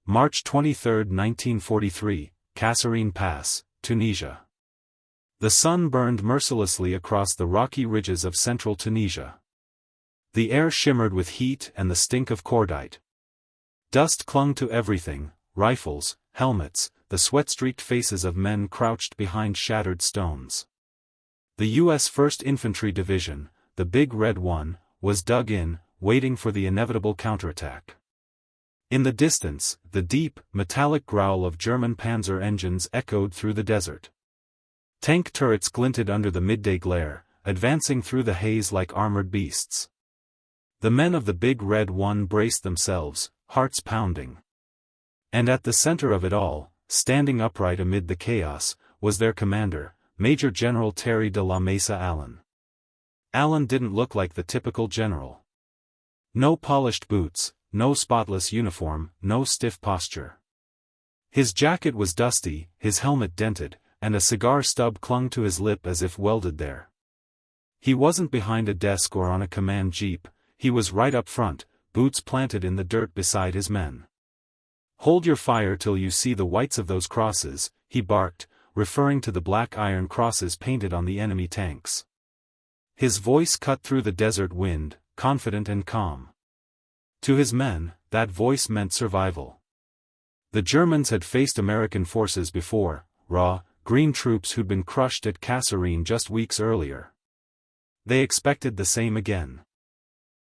March 23, 1943, Kasserine Pass, Tunisia. The sun burned mercilessly across the rocky ridges of central Tunisia. The air shimmered with heat and the stink of cordite. Dust clung to everything: rifles, helmets, the sweat-streaked faces of men crouched behind shattered stones. The U.S. 1st Infantry Division, the Big Red One, was dug in, waiting for the inevitable counterattack. In the distance, the deep, metallic growl of German panzer engines echoed through the desert. Tank turrets glinted under the midday glare, advancing through the haze like armored beasts. The men of the Big Red One braced themselves, hearts pounding. And at the center of it all, standing upright amid the chaos, was their commander, Major General Terry de la Mesa Allen. Allen didn't look like the typical general. No polished boots, no spotless uniform, no stiff posture. His jacket was dusty, his helmet dented, and a cigar stub clung to his lip as if welded there. He wasn't behind a desk or on a command jeep, he was right up front, boots planted in the dirt beside his men. "Hold your fire till you see the whites of those crosses," he barked, referring to the black iron crosses painted on the enemy tanks. His voice cut through the desert wind, confident and calm. To his men, that voice meant survival. The Germans had faced American forces before, raw, green troops who'd been crushed at Kasserine just weeks earlier. They expected the same again.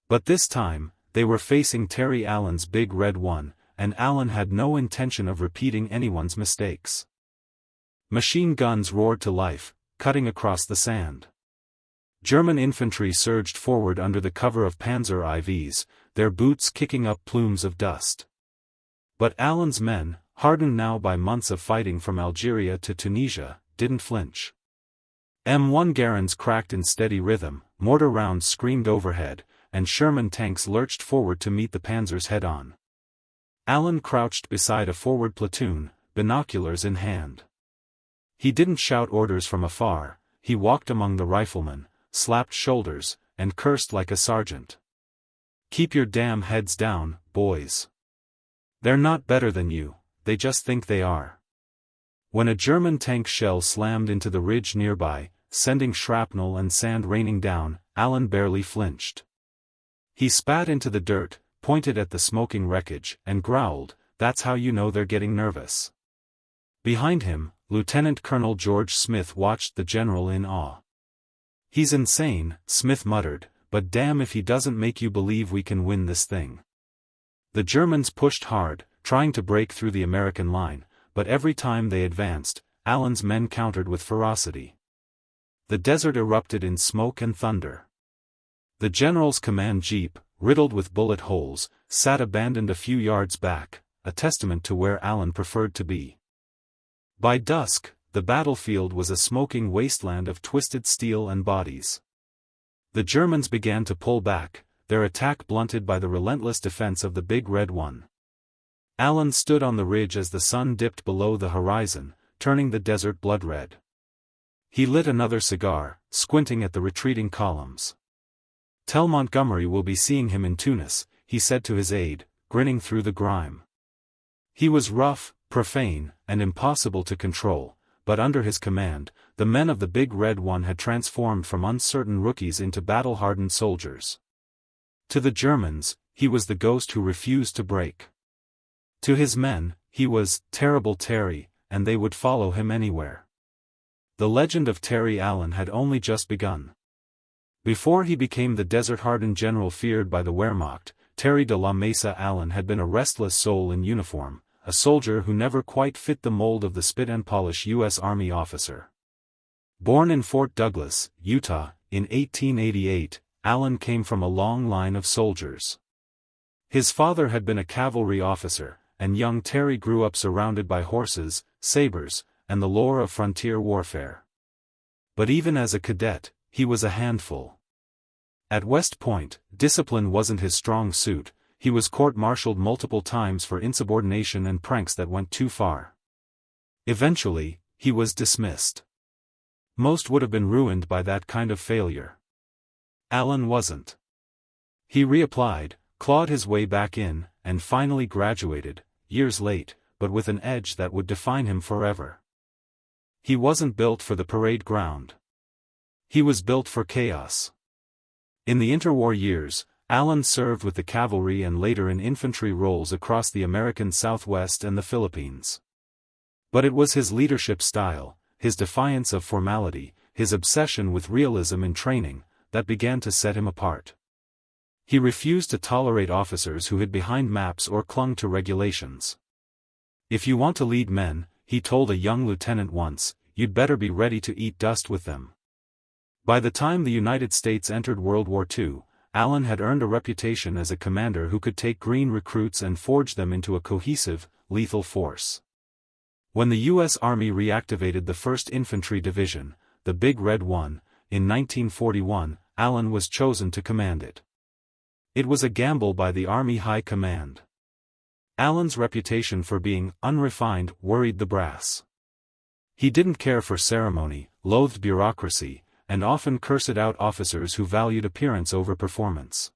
But this time, they were facing Terry Allen's Big Red One, and Allen had no intention of repeating anyone's mistakes. Machine guns roared to life, cutting across the sand. German infantry surged forward under the cover of Panzer IVs, their boots kicking up plumes of dust. But Allen's men, hardened now by months of fighting from Algeria to Tunisia, didn't flinch. M1 Garands cracked in steady rhythm, mortar rounds screamed overhead, and Sherman tanks lurched forward to meet the panzers head-on. Allen crouched beside a forward platoon, binoculars in hand. He didn't shout orders from afar, he walked among the riflemen, slapped shoulders, and cursed like a sergeant. "Keep your damn heads down, boys. They're not better than you, they just think they are." When a German tank shell slammed into the ridge nearby, sending shrapnel and sand raining down, Allen barely flinched. He spat into the dirt, pointed at the smoking wreckage, and growled, "That's how you know they're getting nervous." Behind him, Lieutenant Colonel George Smith watched the general in awe. "He's insane," Smith muttered, "but damn if he doesn't make you believe we can win this thing." The Germans pushed hard, trying to break through the American line, but every time they advanced, Allen's men countered with ferocity. The desert erupted in smoke and thunder. The general's command jeep, riddled with bullet holes, sat abandoned a few yards back, a testament to where Allen preferred to be. By dusk, the battlefield was a smoking wasteland of twisted steel and bodies. The Germans began to pull back, their attack blunted by the relentless defense of the Big Red One. Allen stood on the ridge as the sun dipped below the horizon, turning the desert blood-red. He lit another cigar, squinting at the retreating columns. "Tell Montgomery we'll be seeing him in Tunis," he said to his aide, grinning through the grime. He was rough, profane, and impossible to control, but under his command, the men of the Big Red One had transformed from uncertain rookies into battle-hardened soldiers. To the Germans, he was the ghost who refused to break. To his men, he was Terrible Terry, and they would follow him anywhere. The legend of Terry Allen had only just begun. Before he became the desert-hardened general feared by the Wehrmacht, Terry de la Mesa Allen had been a restless soul in uniform, a soldier who never quite fit the mold of the spit-and-polish U.S. Army officer. Born in Fort Douglas, Utah, in 1888, Allen came from a long line of soldiers. His father had been a cavalry officer, and young Terry grew up surrounded by horses, sabers, and the lore of frontier warfare. But even as a cadet, he was a handful. At West Point, discipline wasn't his strong suit, he was court-martialed multiple times for insubordination and pranks that went too far. Eventually, he was dismissed. Most would have been ruined by that kind of failure. Allen wasn't. He reapplied, clawed his way back in, and finally graduated, years late, but with an edge that would define him forever. He wasn't built for the parade ground. He was built for chaos. In the interwar years, Allen served with the cavalry and later in infantry roles across the American Southwest and the Philippines. But it was his leadership style, his defiance of formality, his obsession with realism in training, that began to set him apart. He refused to tolerate officers who hid behind maps or clung to regulations. "If you want to lead men," he told a young lieutenant once, "you'd better be ready to eat dust with them." By the time the United States entered World War II, Allen had earned a reputation as a commander who could take green recruits and forge them into a cohesive, lethal force. When the U.S. Army reactivated the 1st Infantry Division, the Big Red One, in 1941, Allen was chosen to command it. It was a gamble by the Army High Command. Allen's reputation for being unrefined worried the brass. He didn't care for ceremony, loathed bureaucracy, and often cursed out officers who valued appearance over performance.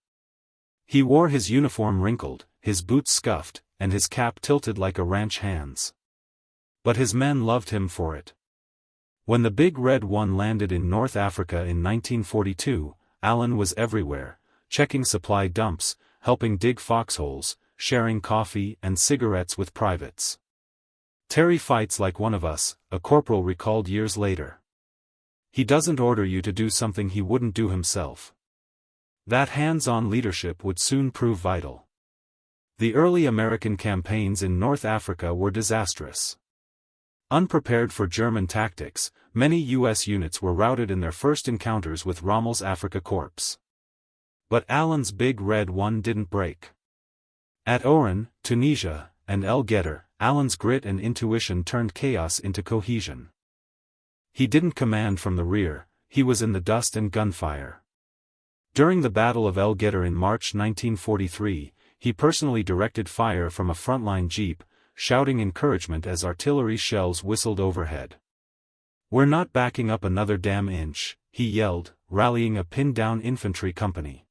He wore his uniform wrinkled, his boots scuffed, and his cap tilted like a ranch hand's. But his men loved him for it. When the Big Red One landed in North Africa in 1942, Allen was everywhere, checking supply dumps, helping dig foxholes, sharing coffee and cigarettes with privates. "Terry fights like one of us," a corporal recalled years later. "He doesn't order you to do something he wouldn't do himself." That hands-on leadership would soon prove vital. The early American campaigns in North Africa were disastrous. Unprepared for German tactics, many U.S. units were routed in their first encounters with Rommel's Afrika Korps. But Allen's Big Red One didn't break. At Oran, Tunisia, and El Getter, Allen's grit and intuition turned chaos into cohesion. He didn't command from the rear, he was in the dust and gunfire. During the Battle of El Getter in March 1943, he personally directed fire from a frontline jeep, shouting encouragement as artillery shells whistled overhead. "We're not backing up another damn inch," he yelled, rallying a pinned-down infantry company.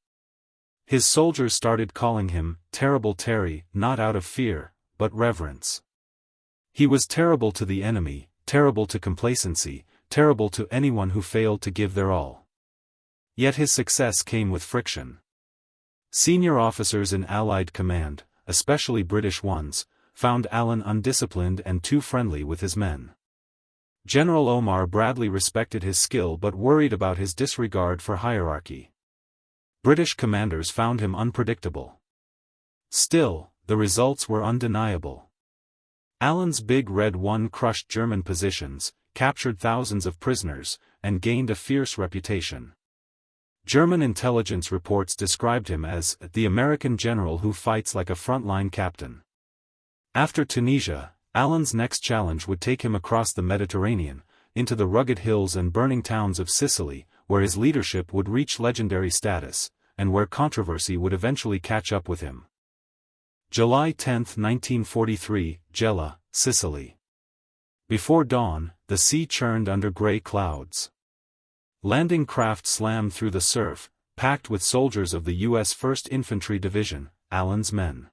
His soldiers started calling him Terrible Terry, not out of fear, but reverence. He was terrible to the enemy, terrible to complacency, terrible to anyone who failed to give their all. Yet his success came with friction. Senior officers in Allied command, especially British ones, found Allen undisciplined and too friendly with his men. General Omar Bradley respected his skill but worried about his disregard for hierarchy. British commanders found him unpredictable. Still, the results were undeniable. Allen's Big Red One crushed German positions, captured thousands of prisoners, and gained a fierce reputation. German intelligence reports described him as the American general who fights like a frontline captain. After Tunisia, Allen's next challenge would take him across the Mediterranean, into the rugged hills and burning towns of Sicily, where his leadership would reach legendary status, and where controversy would eventually catch up with him. July 10, 1943, Gela, Sicily. Before dawn, the sea churned under gray clouds. Landing craft slammed through the surf, packed with soldiers of the U.S. 1st Infantry Division, Allen's men.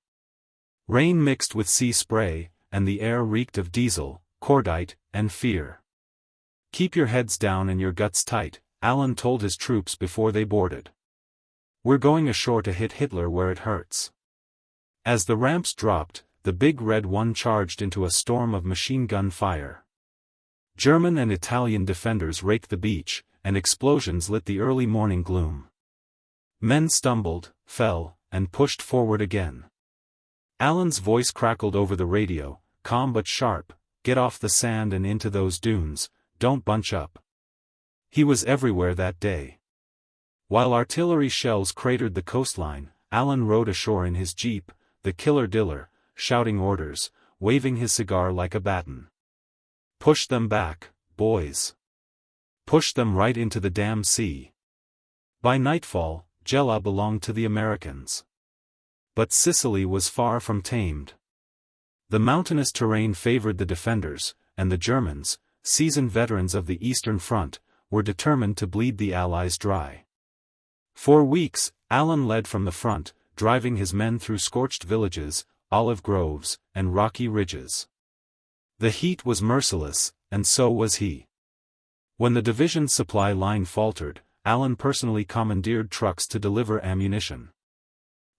Rain mixed with sea spray, and the air reeked of diesel, cordite, and fear. "Keep your heads down and your guts tight," Allen told his troops before they boarded. "We're going ashore to hit Hitler where it hurts." As the ramps dropped, the Big Red One charged into a storm of machine gun fire. German and Italian defenders raked the beach, and explosions lit the early morning gloom. Men stumbled, fell, and pushed forward again. Allen's voice crackled over the radio, calm but sharp, "Get off the sand and into those dunes, don't bunch up." He was everywhere that day. While artillery shells cratered the coastline, Allen rode ashore in his jeep, the Killer Diller, shouting orders, waving his cigar like a baton. "Push them back, boys. Push them right into the damn sea." By nightfall, Gela belonged to the Americans. But Sicily was far from tamed. The mountainous terrain favored the defenders, and the Germans, seasoned veterans of the Eastern Front, were determined to bleed the Allies dry. For weeks, Allen led from the front, driving his men through scorched villages, olive groves, and rocky ridges. The heat was merciless, and so was he. When the division's supply line faltered, Allen personally commandeered trucks to deliver ammunition.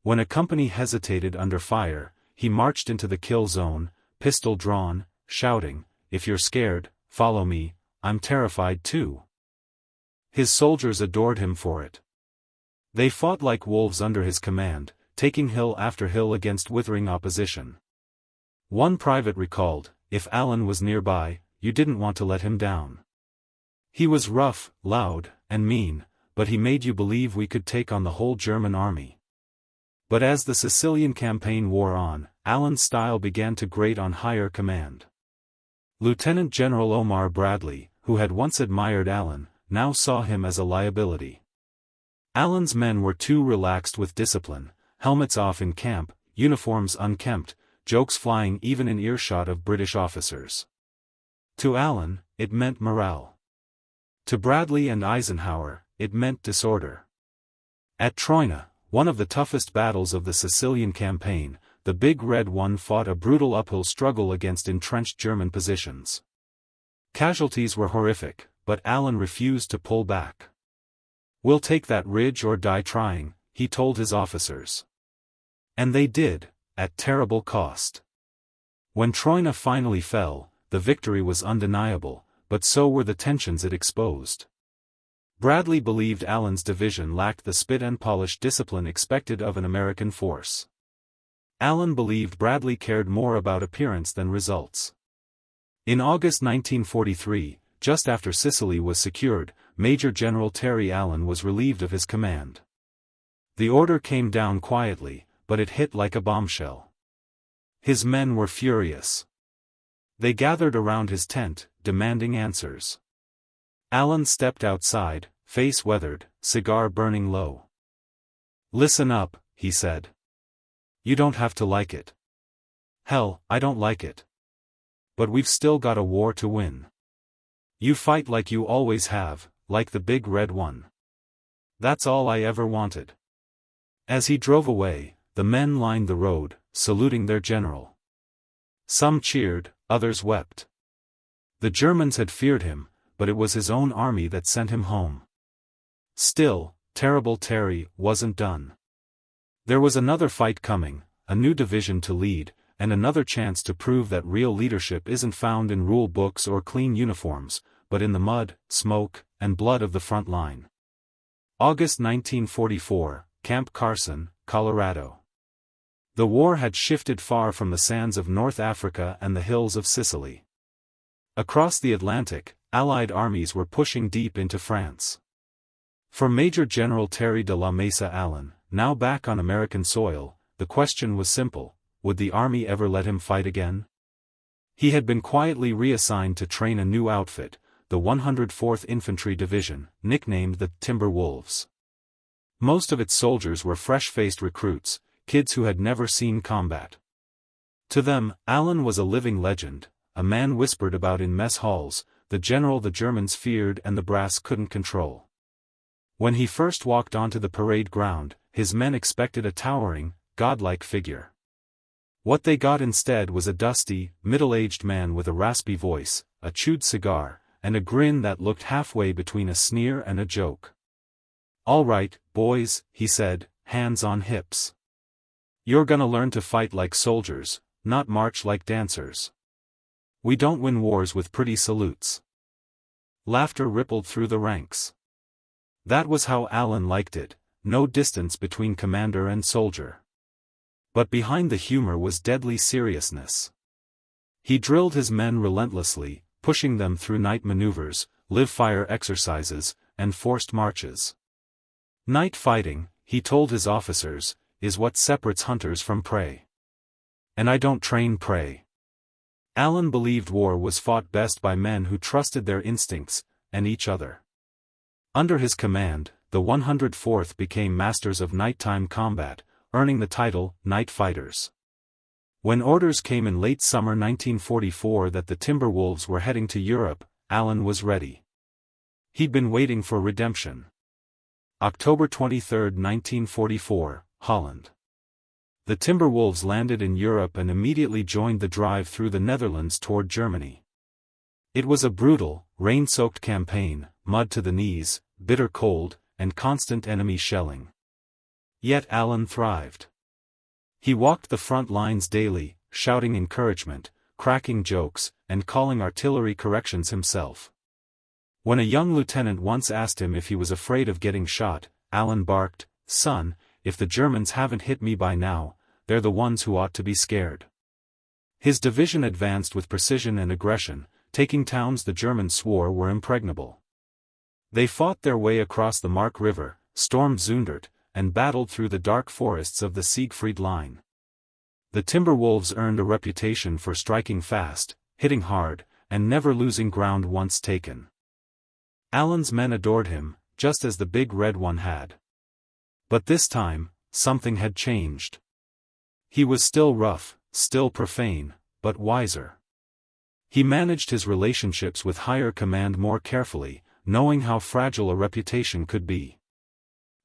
When a company hesitated under fire, he marched into the kill zone, pistol drawn, shouting, "If you're scared, follow me, I'm terrified too." His soldiers adored him for it. They fought like wolves under his command, taking hill after hill against withering opposition. One private recalled, "If Allen was nearby, you didn't want to let him down. He was rough, loud, and mean, but he made you believe we could take on the whole German army." But as the Sicilian campaign wore on, Allen's style began to grate on higher command. Lieutenant General Omar Bradley, who had once admired Allen, now saw him as a liability. Allen's men were too relaxed with discipline, helmets off in camp, uniforms unkempt, jokes flying even in earshot of British officers. To Allen, it meant morale. To Bradley and Eisenhower, it meant disorder. At Troina, one of the toughest battles of the Sicilian campaign, the Big Red One fought a brutal uphill struggle against entrenched German positions. Casualties were horrific, but Allen refused to pull back. "We'll take that ridge or die trying," he told his officers. And they did, at terrible cost. When Troina finally fell, the victory was undeniable, but so were the tensions it exposed. Bradley believed Allen's division lacked the spit-and-polish discipline expected of an American force. Allen believed Bradley cared more about appearance than results. In August 1943, just after Sicily was secured, Major General Terry Allen was relieved of his command. The order came down quietly, but it hit like a bombshell. His men were furious. They gathered around his tent, demanding answers. Allen stepped outside, face weathered, cigar burning low. "Listen up," he said. "You don't have to like it. Hell, I don't like it. But we've still got a war to win. You fight like you always have, like the Big Red One. That's all I ever wanted." As he drove away, the men lined the road, saluting their general. Some cheered, others wept. The Germans had feared him, but it was his own army that sent him home. Still, Terrible Terry wasn't done. There was another fight coming, a new division to lead, and another chance to prove that real leadership isn't found in rule books or clean uniforms, but in the mud, smoke, and blood of the front line. August 1944, Camp Carson, Colorado. The war had shifted far from the sands of North Africa and the hills of Sicily. Across the Atlantic, Allied armies were pushing deep into France. For Major General Terry de la Mesa Allen, now back on American soil, the question was simple: would the army ever let him fight again? He had been quietly reassigned to train a new outfit, the 104th Infantry Division, nicknamed the Timber Wolves. Most of its soldiers were fresh-faced recruits, kids who had never seen combat. To them, Allen was a living legend, a man whispered about in mess halls, the general the Germans feared and the brass couldn't control. When he first walked onto the parade ground, his men expected a towering, godlike figure. What they got instead was a dusty, middle-aged man with a raspy voice, a chewed cigar, and a grin that looked halfway between a sneer and a joke. "All right, boys," he said, hands on hips. "You're gonna learn to fight like soldiers, not march like dancers. We don't win wars with pretty salutes." Laughter rippled through the ranks. That was how Allen liked it, no distance between commander and soldier. But behind the humor was deadly seriousness. He drilled his men relentlessly, pushing them through night maneuvers, live-fire exercises, and forced marches. Night fighting, he told his officers, is what separates hunters from prey. And I don't train prey. Allen believed war was fought best by men who trusted their instincts, and each other. Under his command, the 104th became masters of nighttime combat, earning the title, Night Fighters. When orders came in late summer 1944 that the Timberwolves were heading to Europe, Allen was ready. He'd been waiting for redemption. October 23, 1944, Holland. The Timberwolves landed in Europe and immediately joined the drive through the Netherlands toward Germany. It was a brutal, rain-soaked campaign, mud to the knees, bitter cold, and constant enemy shelling. Yet Alan thrived. He walked the front lines daily, shouting encouragement, cracking jokes, and calling artillery corrections himself. When a young lieutenant once asked him if he was afraid of getting shot, Alan barked, "Son, if the Germans haven't hit me by now, they're the ones who ought to be scared." His division advanced with precision and aggression, taking towns the Germans swore were impregnable. They fought their way across the Mark River, stormed Zundert, and battled through the dark forests of the Siegfried Line. The Timberwolves earned a reputation for striking fast, hitting hard, and never losing ground once taken. Alan's men adored him, just as the Big Red One had. But this time, something had changed. He was still rough, still profane, but wiser. He managed his relationships with higher command more carefully, knowing how fragile a reputation could be.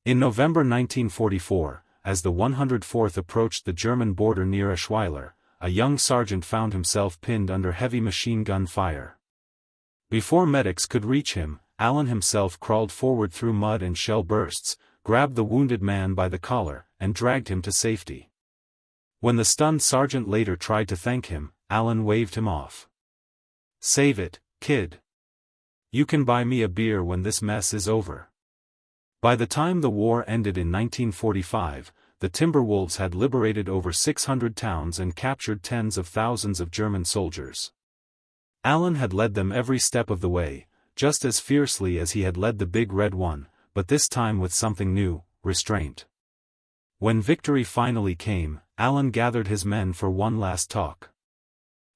In November 1944, as the 104th approached the German border near Eschweiler, a young sergeant found himself pinned under heavy machine gun fire. Before medics could reach him, Alan himself crawled forward through mud and shell bursts, grabbed the wounded man by the collar, and dragged him to safety. When the stunned sergeant later tried to thank him, Alan waved him off. "Save it, kid. You can buy me a beer when this mess is over." By the time the war ended in 1945, the Timberwolves had liberated over 600 towns and captured tens of thousands of German soldiers. Alan had led them every step of the way, just as fiercely as he had led the Big Red One, but this time with something new, restraint. When victory finally came, Alan gathered his men for one last talk.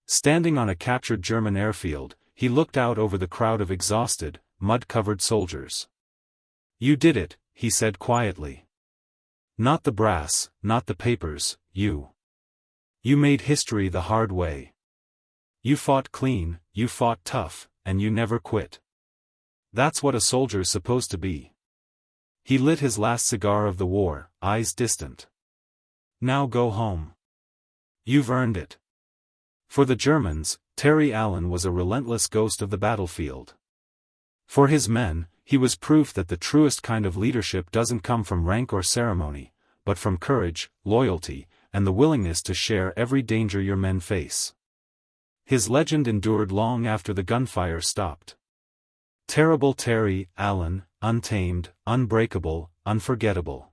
Standing on a captured German airfield, he looked out over the crowd of exhausted, mud-covered soldiers. "You did it," he said quietly. "Not the brass, not the papers, you. You made history the hard way. You fought clean, you fought tough, and you never quit. That's what a soldier's supposed to be." He lit his last cigar of the war, eyes distant. "Now go home. You've earned it." For the Germans, Terry Allen was a relentless ghost of the battlefield. For his men, he was proof that the truest kind of leadership doesn't come from rank or ceremony, but from courage, loyalty, and the willingness to share every danger your men face. His legend endured long after the gunfire stopped. Terrible Terry Allen, untamed, unbreakable, unforgettable.